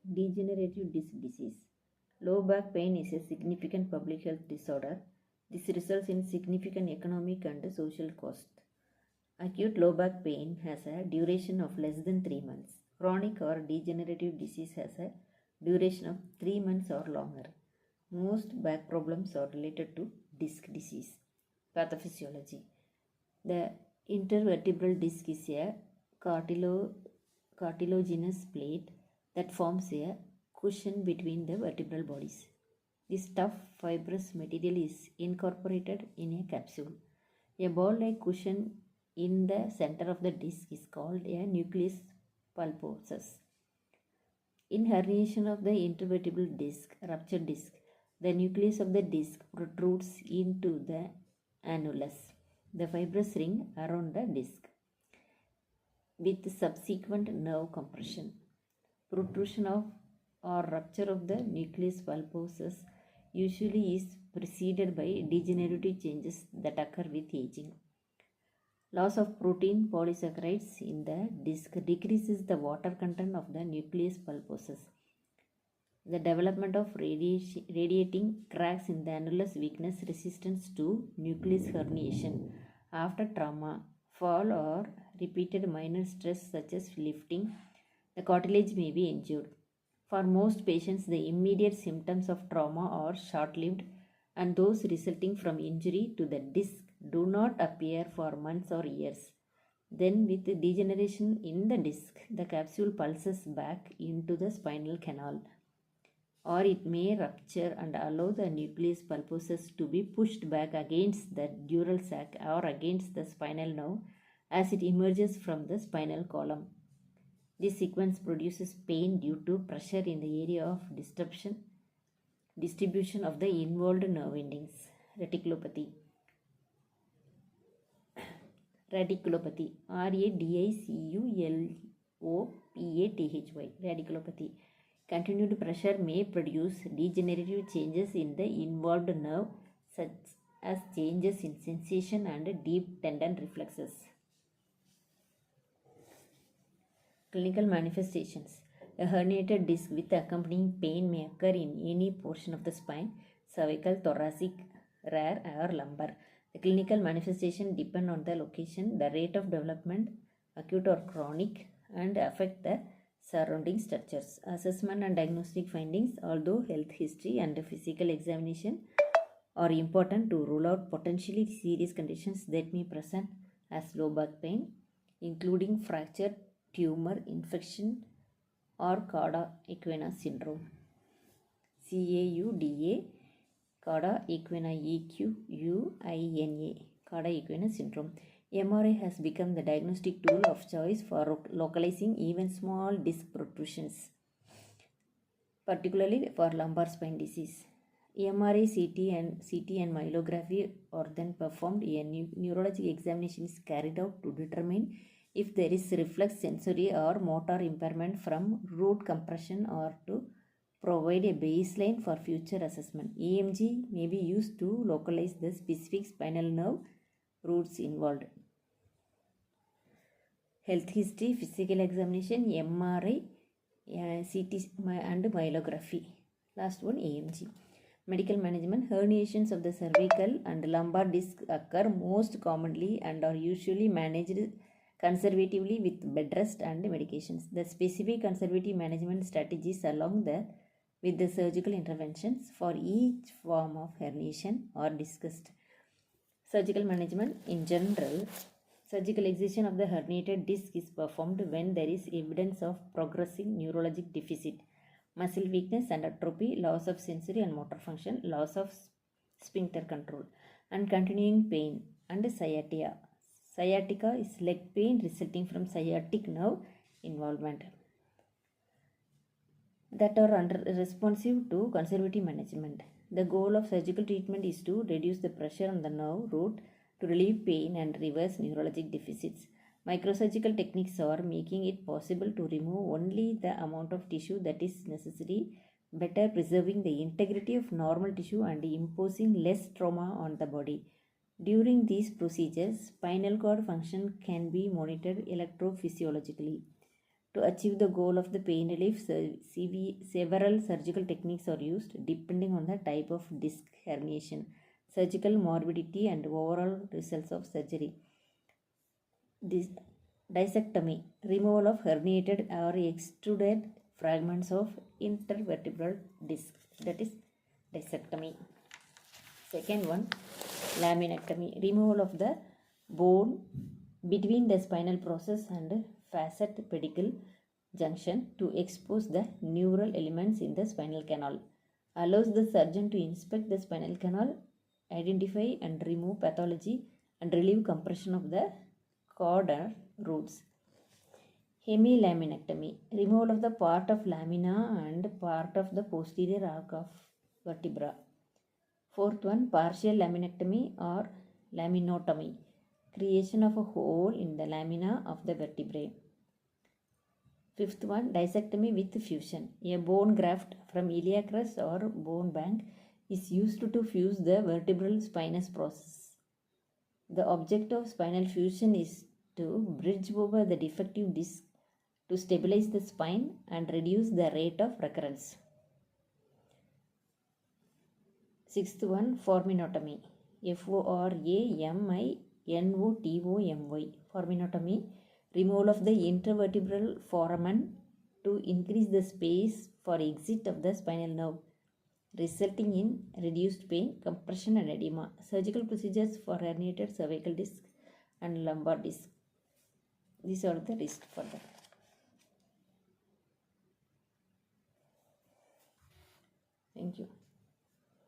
Degenerative disc disease. Low back pain is a significant public health disorder. This results in significant economic and social cost. Acute low back pain has a duration of less than 3 months. Chronic or degenerative disease has a duration of 3 months or longer. Most back problems are related to disc disease. Pathophysiology. The intervertebral disc is a cartilaginous plate that forms a cushion between the vertebral bodies. This tough fibrous material is incorporated in a capsule. A ball-like cushion in the center of the disc is called a nucleus pulposus. In herniation of the intervertebral disc, ruptured disc, the nucleus of the disc protrudes into the annulus, the fibrous ring around the disc, with subsequent nerve compression. Protrusion of or rupture of the nucleus pulposus usually is preceded by degenerative changes that occur with aging. Loss of protein polysaccharides in the disc decreases the water content of the nucleus pulposus. The development of radiating cracks in the annulus weakness resistance to nucleus herniation. After trauma, fall or repeated minor stress such as lifting, the cartilage may be injured. For most patients, the immediate symptoms of trauma are short-lived, and those resulting from injury to the disc do not appear for months or years. Then, with degeneration in the disc, the capsule pulses back into the spinal canal, or it may rupture and allow the nucleus pulposus to be pushed back against the dural sac or against the spinal nerve as it emerges from the spinal column. This sequence produces pain due to pressure in the area of distribution of the involved nerve endings. Radiculopathy. Radiculopathy. Radiculopathy. Radiculopathy. Continued pressure may produce degenerative changes in the involved nerve, such as changes in sensation and deep tendon reflexes. Clinical manifestations. A herniated disc with accompanying pain may occur in any portion of the spine, cervical, thoracic, rare, or lumbar. The clinical manifestation depend on the location, the rate of development, acute or chronic, and affect the surrounding structures. Assessment and diagnostic findings. Although health history and physical examination are important to rule out potentially serious conditions that may present as low back pain, including fracture, tumor, infection, or cauda equina syndrome. CAUDA, cauda equina, EQUINA, cauda equina syndrome. MRI has become the diagnostic tool of choice for localizing even small disc protrusions, particularly for lumbar spine disease. MRI, CT and myelography are then performed. A neurologic examination is carried out to determine if there is reflex sensory or motor impairment from root compression or to provide a baseline for future assessment. EMG may be used to localize the specific spinal nerve roots involved. Health history, physical examination, MRI, CT and myelography. Last one, EMG. Medical management. Herniations of the cervical and lumbar disc occur most commonly and are usually managed conservatively with bed rest and medications. The specific conservative management strategies along with the surgical interventions for each form of herniation are discussed. Surgical management. In general, surgical excision of the herniated disc is performed when there is evidence of progressing neurologic deficit, muscle weakness and atrophy, loss of sensory and motor function, loss of sphincter control, and continuing pain, and sciatica. Sciatica is leg pain resulting from sciatic nerve involvement that are responsive to conservative management. The goal of surgical treatment is to reduce the pressure on the nerve root to relieve pain and reverse neurologic deficits. Microsurgical techniques are making it possible to remove only the amount of tissue that is necessary, better preserving the integrity of normal tissue and imposing less trauma on the body. During these procedures, spinal cord function can be monitored electrophysiologically. To achieve the goal of the pain relief, several surgical techniques are used depending on the type of disc herniation, surgical morbidity, and overall results of surgery. This dissectomy, removal of herniated or extruded fragments of intervertebral disc, that is dissectomy. Second one, laminectomy, removal of the bone between the spinal process and facet pedicle junction to expose the neural elements in the spinal canal. Allows the surgeon to inspect the spinal canal, identify and remove pathology, and relieve compression of the cord or roots. Hemilaminectomy, removal of the part of lamina and part of the posterior arc of vertebra. Fourth one, partial laminectomy or laminotomy, creation of a hole in the lamina of the vertebrae. Fifth one, dissectomy with fusion. A bone graft from iliac crest or bone bank is used to fuse the vertebral spinous process. The object of spinal fusion is to bridge over the defective disc to stabilize the spine and reduce the rate of recurrence. Sixth one, forminotomy. Forminotomy. Forminotomy, removal of the intervertebral foramen to increase the space for exit of the spinal nerve, resulting in reduced pain, compression, and edema. Surgical procedures for herniated cervical disc and lumbar disc. These are the risks for that. Thank you.